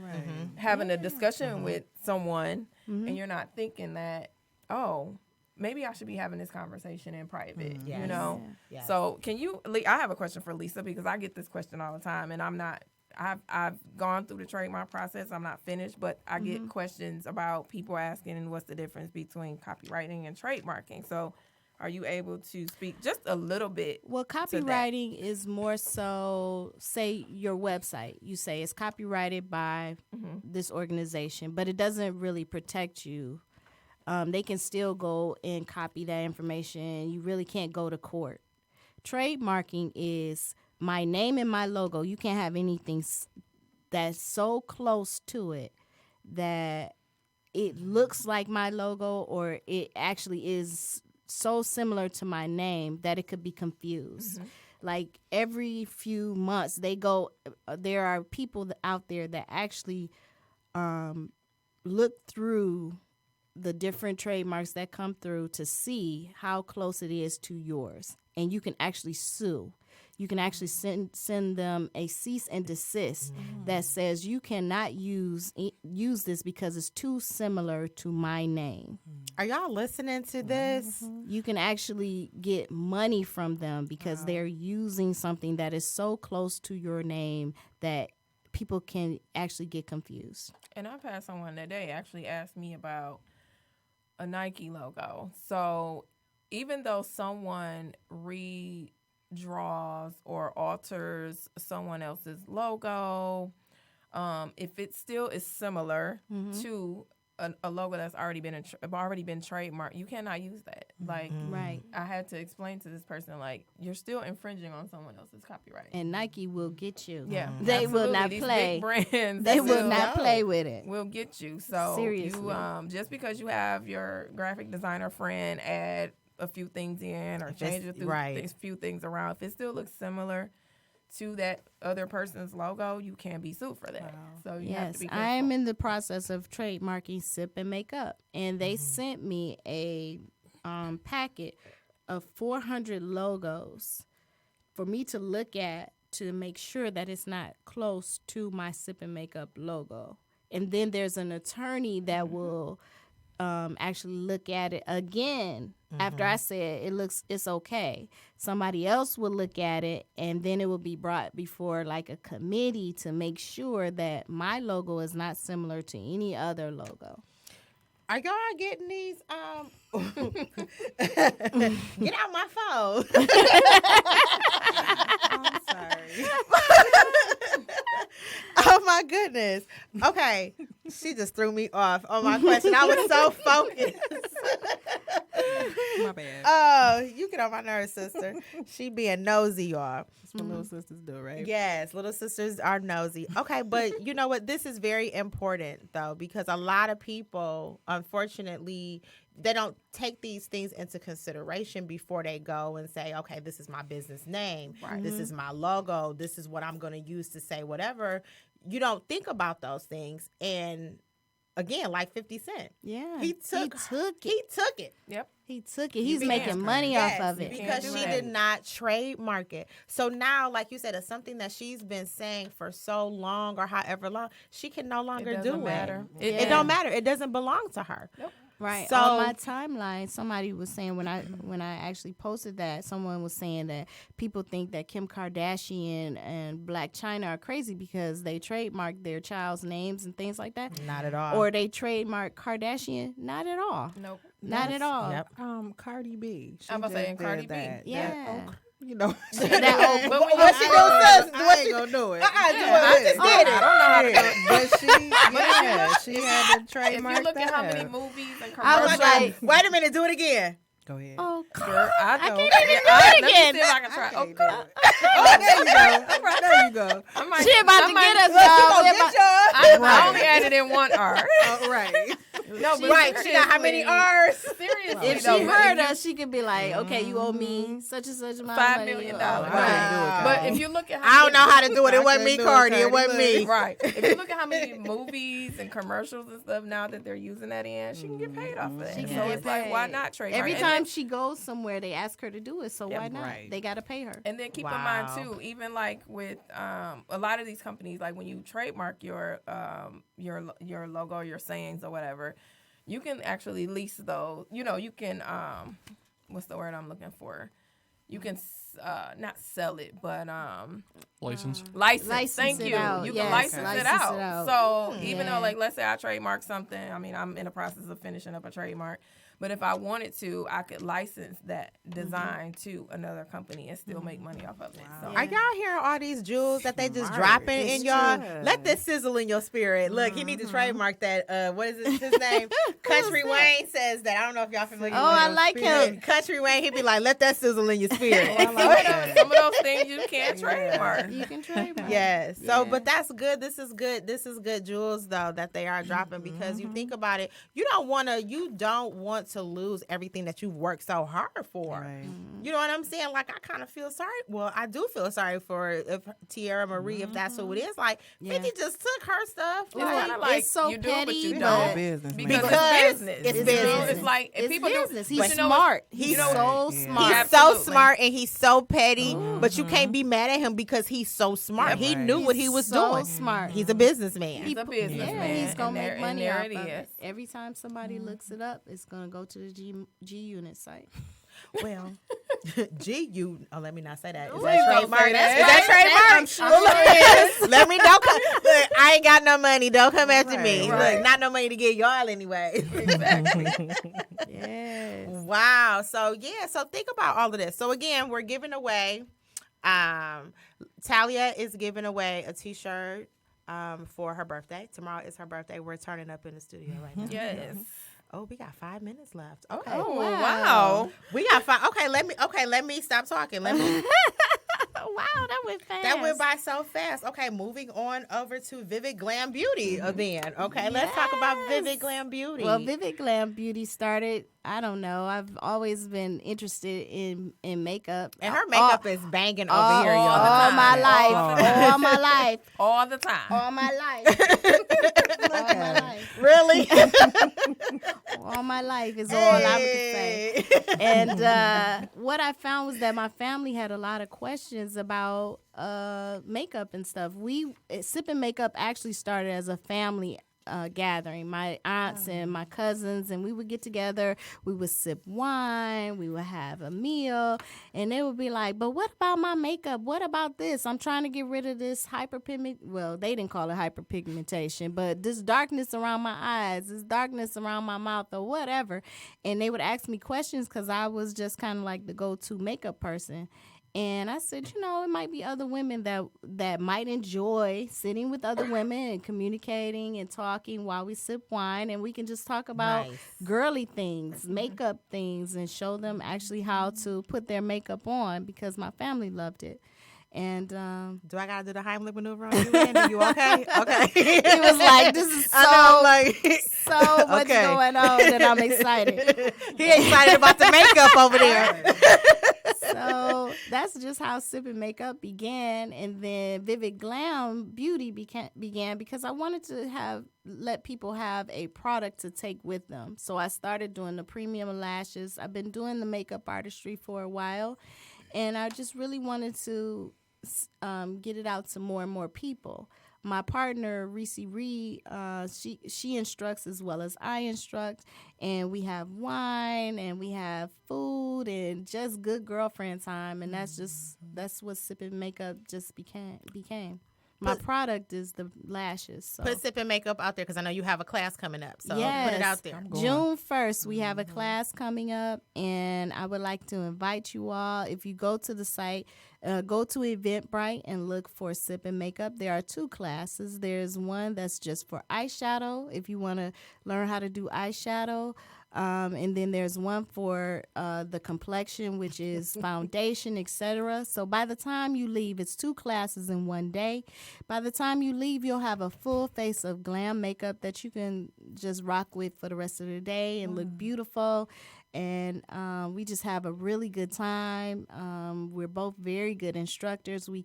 having a discussion with someone and you're not thinking that, oh, maybe I should be having this conversation in private, you know? Yes. So I have a question for Lisa because I get this question all the time and I've gone through the trademark process. I'm not finished, but I get questions about people asking what's the difference between copywriting and trademarking. So are you able to speak just a little bit? Well, copywriting is more so, say your website. You say it's copyrighted by this organization, but it doesn't really protect you. They can still go and copy that information. You really can't go to court. Trademarking is my name and my logo. You can't have anything that's so close to it that it looks like my logo or it actually is so similar to my name that it could be confused. Like every few months there are people out there that actually look through the different trademarks that come through to see how close it is to yours. And you can actually sue. You can actually send them a cease and desist that says you cannot use this because it's too similar to my name. Are y'all listening to this? You can actually get money from them because they're using something that is so close to your name that people can actually get confused. And I've had someone today actually ask me about a Nike logo. So even though someone redraws or alters someone else's logo, if it still is similar to a logo that's already been trademarked, you cannot use that. Like, Right. I had to explain to this person, like, you're still infringing on someone else's copyright. And Nike will get you. Yeah, They will absolutely. not These play. Big brands, They will will not go. play with it. will get you. So Seriously. you just because you have your graphic designer friend add a few things in or change a few things around, if it still looks similar to that other person's logo, you can be sued for that. So you have to Yes, be careful. I'm in the process of trademarking Sip and Makeup, and they sent me a packet of 400 logos for me to look at to make sure that it's not close to my Sip and Makeup logo. And then there's an attorney that will actually look at it again after I said it's okay. Somebody else will look at it, and then it will be brought before like a committee to make sure that my logo is not similar to any other logo. Are y'all getting these? Get out my phone. I'm sorry. Oh my goodness. Okay. She just threw me off on my question. I was so focused. My bad. Oh, you get on my nerves, sister. She being nosy, y'all. That's what little sisters do, right? Yes, little sisters are nosy. Okay, but you know what? This is very important, though, because a lot of people, unfortunately, they don't take these things into consideration before they go and say, okay, this is my business name. Right. This is my logo. This is what I'm going to use to say whatever. You don't think about those things. And again, like 50 Cent. Yeah. He took it. Yep. He took it. He's began. making money off of it. Because do she that. did not trademark it. So now, like you said, it's something that she's been saying for so long or however long, she can no longer do doesn't matter. it. Yeah. It don't matter. It doesn't belong to her. Nope. Right. So- On my timeline, somebody was saying when I actually posted that, someone was saying that people think that Kim Kardashian and Black China are crazy because they trademark their child's names and things like that. Not at all. Or they trademark Kardashian. Not at all. Nope. Not at all. Yep. Cardi B. She I'm about to say, just Cardi did B. that. Yeah. You know. That old, But when What you- she do, sis? I What ain't she- gonna do it. I just did it. I don't know how to do it. But she had to If trademark you look at how that. many movies and I was commercials, like, Wait a minute. Do it again. Go ahead. oh, girl, I know. can't even do it Let me again. see if I can try. Can't do Okay. it. Oh, there you go. There you go. I might- she about I to might- get us, Look, she y'all. gonna We get about- y'all. I only added in one R. Oh, right. No, but Right. She got how many R's? Seriously, If though, she but heard if you- us, she could be like, okay, you owe me such and such amount $5 of money. million. I Right. couldn't do it, But Cardi. if you look at I don't know how to do it. It I wasn't me, couldn't do it, Cardi. It Cardi. wasn't me. Right. If you look at how many movies and commercials and stuff now that they're using that in, she can get paid off of that. She can So get it's like, why paid. not trademark? Every And time then- she goes somewhere, they ask her to do it. So why not? right. They got to pay her. And then keep in Wow. mind too, even like with a lot of these companies, like when you trademark your logo, your sayings or whatever, you can actually lease those. You know, you can what's the word I'm looking for? You can not sell it, but License. license. License Thank it you. out. You Yes, can license license it it out. out. So even Yeah. though, like, let's say I trademark something, I mean, I'm in the process of finishing up a trademark. But if I wanted to, I could license that design to another company and still make money off of it. So. Are y'all hearing all these jewels that they just Smart. dropping It's in y'all? true. Let this sizzle in your spirit. Look, he needs to trademark that. What is his name? Country Wayne says that. I don't know if y'all familiar Oh, with I him. like him. Country Wayne, he'd be like, let that sizzle in your spirit. Some of those things you can't trademark. You can trademark. Yes. So, Yeah. but that's good. This is good. This is good jewels though that they are dropping because you think about it. You don't want to lose everything that you've worked so hard for. Right. You know what I'm saying? Like I kind of feel sorry. Well, I do feel sorry for if Tierra Marie, if that's who it is. Like 50 just took her stuff. It's Like, kinda like it's so you do, but petty, you but- don't. Business, man. Because Because it's business. it's You know, business. It's like if It's people business. do. He's but you know smart. what- He's you know so what- Yeah. smart. he's so Absolutely. smart and he's so petty, but you can't be mad at him because he's so smart. Yep. He Right. knew what he was so doing. smart. He's a businessman. He's a businessman. Yeah, he's gonna and make there- money and off there of it it. is. Every time somebody looks it up, it's gonna go to the G Unit site. Well, let me not say that. Is Please that don't trademark? say that. Is that trademark? I'm sure it is. Let me don't come. Look, I ain't got no money. Don't come after me. Right. Look, not no money to get y'all anyway. Exactly. Yes. Wow. So think about all of this. So again, we're giving away. Talia is giving away a T-shirt for her birthday. Tomorrow is her birthday. We're turning up in the studio right now. Yes. Oh, we got 5 minutes left. Okay. Oh, wow. wow. We got 5. Okay, let me stop talking. Let me. Wow, that went fast. That went by so fast. Okay, moving on over to Vivid Glam Beauty then. Okay, let's talk about Vivid Glam Beauty. Well, Vivid Glam Beauty started, I don't know, I've always been interested in makeup. and her makeup is banging over all, here, y'all. all my life. Oh. All my life. All the time. All my life. All my life. Really? All my life is all I could say. And what I found was that my family had a lot of questions about makeup and stuff. Sip and Makeup actually started as a family gathering. My aunts and my cousins, and we would get together. We would sip wine. We would have a meal, and they would be like, "But what about my makeup? What about this? I'm trying to get rid of this hyperpigment. Well, they didn't call it hyperpigmentation, but this darkness around my eyes, this darkness around my mouth, or whatever." And they would ask me questions because I was just kind of like the go-to makeup person. And I said, it might be other women that might enjoy sitting with other women and communicating and talking while we sip wine, and we can just talk about Nice. girly things, makeup things, and show them actually how to put their makeup on, because my family loved it. And Do I gotta do the Heimlich maneuver on you, Andy? You okay? Okay. he was like, "This is I know, so like, so much okay. going on that I'm excited." He excited about the makeup over there. So that's just how Sip and Makeup began, and then Vivid Glam Beauty began because I wanted to let people have a product to take with them. So I started doing the premium lashes. I've been doing the makeup artistry for a while, and I just really wanted to get it out to more and more people. My partner, Reese Reed, she instructs as well as I instruct, and we have wine and we have food and just good girlfriend time, and that's what Sip and Makeup just became. My product is the lashes. So. Put Sip and Makeup out there because I know you have a class coming up. So Yes. put it out there. June 1st, we have a class coming up, and I would like to invite you all. If you go to the site, go to Eventbrite and look for Sip and Makeup. There are 2 classes. There's one that's just for eyeshadow, if you want to learn how to do eyeshadow. And then there's one for the complexion, which is foundation, etc. So by the time you leave, it's 2 classes in one day. By the time you leave, you'll have a full face of glam makeup that you can just rock with for the rest of the day and look beautiful. And we just have a really good time. We're both very good instructors. We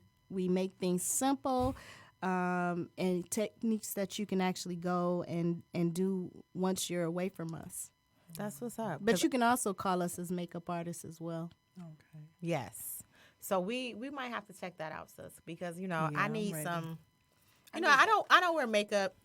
make things simple. And techniques that you can actually go and do once you're away from us. That's what's up. But you can also call us as makeup artists as well. Okay. Yes. So we might have to check that out, sis, because I I'm need ready. some. I don't wear makeup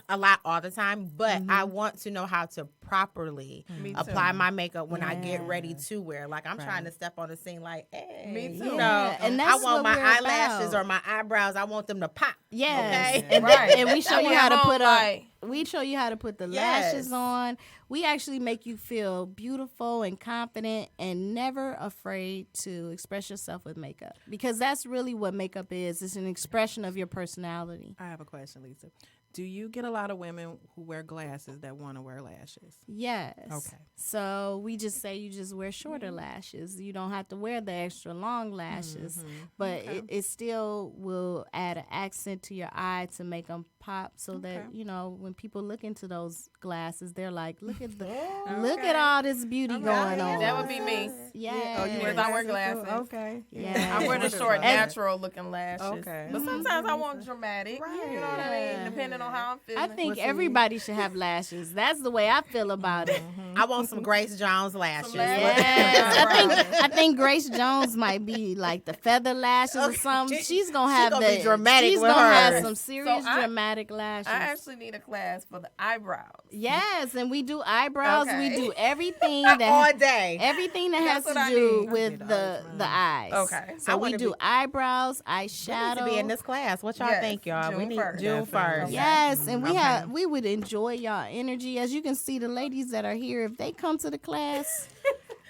a lot all the time, but I want to know how to properly Me apply too. my makeup when I get Yeah. ready to wear. Like I'm trying to step on the scene, like, hey, Me too. you know, Yeah, and I that's want what my we're eyelashes about. or my eyebrows. I want them to pop. Yes. Okay. And, Right. and we show I you went how to home put like- we show you how to put the Yes. lashes on. We actually make you feel beautiful and confident and never afraid to express yourself with makeup, because that's really what makeup is. It's an expression of your personality. I have a question, Lisa. Do you get a lot of women who wear glasses that want to wear lashes? Yes. Okay. So we just say you just wear shorter lashes. You don't have to wear the extra long lashes, but it still will add an accent to your eye to make them pop, so that when people look into those glasses, they're like, look at all this beauty going on. That would be me. Yeah. Oh, you wear I wear glasses. Okay. Yeah. I wear the short, And- natural looking lashes. Okay. But sometimes I want dramatic. You know what I mean? Depending on how I'm feeling. I think everybody should have lashes. That's the way I feel about it. I want some Grace Jones lashes. Yes. I think Grace Jones might be like the feather lashes or something. She's gonna have gonna be dramatic She's with gonna have hers. some serious So I- dramatic lashes. I actually need a class for the eyebrows. Yes, and we do eyebrows. Okay. We do everything all that day. everything that has That's to what I do need. with the eyes. Okay. So I we wanna do be- eyebrows, I need eyeshadow. to be in this class. What y'all Yes, think, y'all? We June need 1st. June Definitely. 1st. Yes, and we would enjoy y'all energy. As you can see, the ladies that are here, if they come to the class,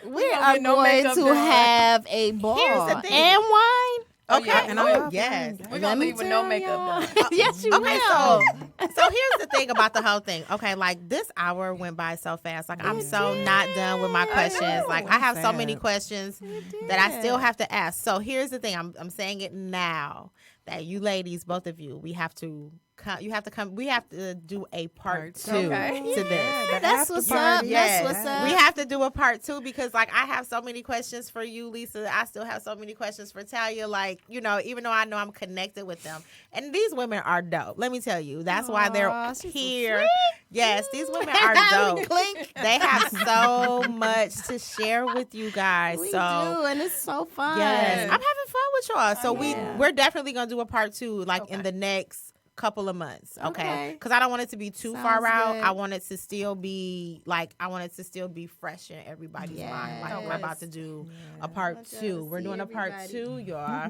we gonna are get no going makeup to done. have a ball Here's the thing. and wine. Okay. yeah. And I love yes. We're Let going to me leave with no tell makeup y'all. done. Yes, you Okay, will. so here's the thing about the whole thing. Okay, like this hour went by so fast. Like I'm so not done with my questions. Like I have so many questions that I still have to ask. So here's the thing. I'm saying it now that you ladies, both of you, we have to come. You have to come. We have to do a part 2 Okay. to this. That's what's up. Yes. That's what's up. We have to do a part 2 because like I have so many questions for you, Lisa. I still have so many questions for Talia. Like, even though I know I'm connected with them. And these women are dope. Let me tell you. That's why they're Aw, she's so here. sweet. Yes, these women are dope. They have so much to share with you guys. We so do, and it's so fun. yes, I'm having fun with y'all. So Yeah. we're definitely gonna do a part 2 like in the next couple of months, okay? Okay. Because I don't want it to be too Sounds far out. good. I want it to still be fresh in everybody's mind. Like we're Yes. about to do a part Want 2. y'all to We're see doing a part everybody. 2, y'all.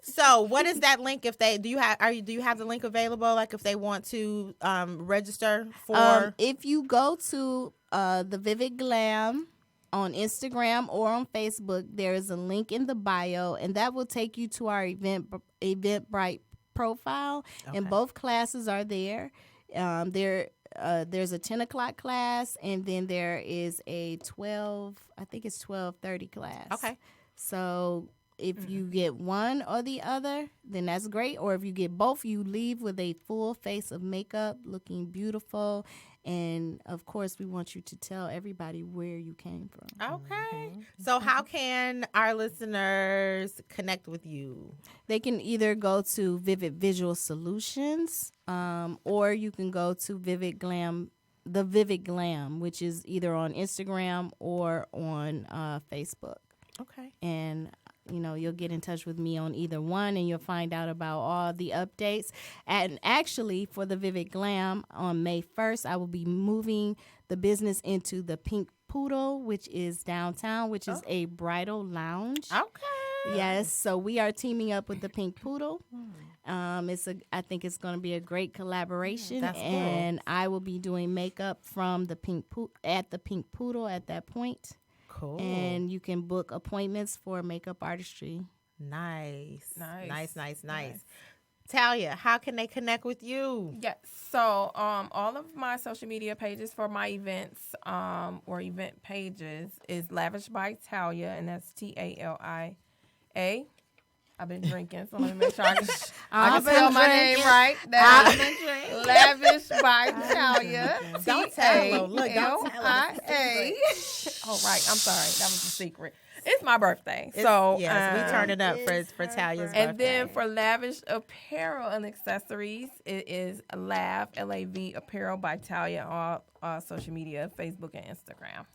So what is that link? If they do you have the link available? Like if they want to register for If you go to the Vivid Glam on Instagram or on Facebook, there is a link in the bio, and that will take you to our Eventbrite profile. And both classes are there. There's a 10 o'clock class, and then there is a 12:30 class. Okay. So if you get one or the other, then that's great. Or if you get both, you leave with a full face of makeup, looking beautiful. And, of course, we want you to tell everybody where you came from. Okay. So how can our listeners connect with you? They can either go to Vivid Visual Solutions, or you can go to Vivid Glam, the Vivid Glam, which is either on Instagram or on Facebook. Okay. And you'll get in touch with me on either one, and you'll find out about all the updates. And actually, for the Vivid Glam, on May 1st, I will be moving the business into the Pink Poodle, which is downtown, which is a bridal lounge. Okay. Yes, so we are teaming up with the Pink Poodle. I think it's going to be a great collaboration, That's cool. and I will be doing makeup from the Pink Poodle at that point. Cool. And you can book appointments for makeup artistry. Nice. Talia, how can they connect with you? Yes. So all of my social media pages for my events or event pages is Lavish by Talia, and that's Talia. I've been drinking, so let me make sure I can spell my name right. That's Lavish by Talia. Don't tell them. Look, don't tell them. Talia. Oh, right. I'm sorry. That was a secret. It's my birthday. We We turn it up for Talia's birthday. And then for Lavish Apparel and Accessories, it is L-A-V Apparel by Talia on all social media, Facebook and Instagram.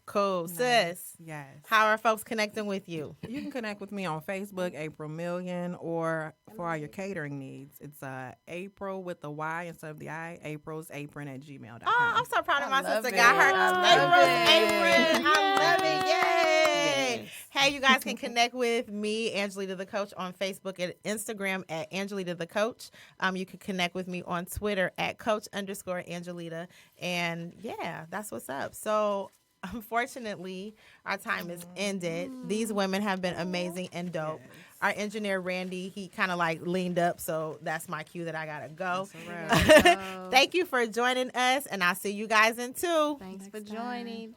Cool. Sis, Yes. how are folks connecting with you? You can connect with me on Facebook, April Million, or for all your catering needs, it's April with the Y instead of the I, April's Apron at gmail.com. Oh, I'm so proud of my love sister. it. Got her I love April's it. apron. I love it. Yay. Hey, you guys can connect with me, Angelita the Coach, on Facebook and Instagram at Angelita the Coach. You can connect with me on Twitter at Coach_Angelita. And yeah, that's what's up. So unfortunately, our time is ended. These women have been amazing and dope. Yes. Our engineer, Randy, he kind of like leaned up, so that's my cue that I got to go. Thank you for joining us, and I'll see you guys in 2. Thanks for joining.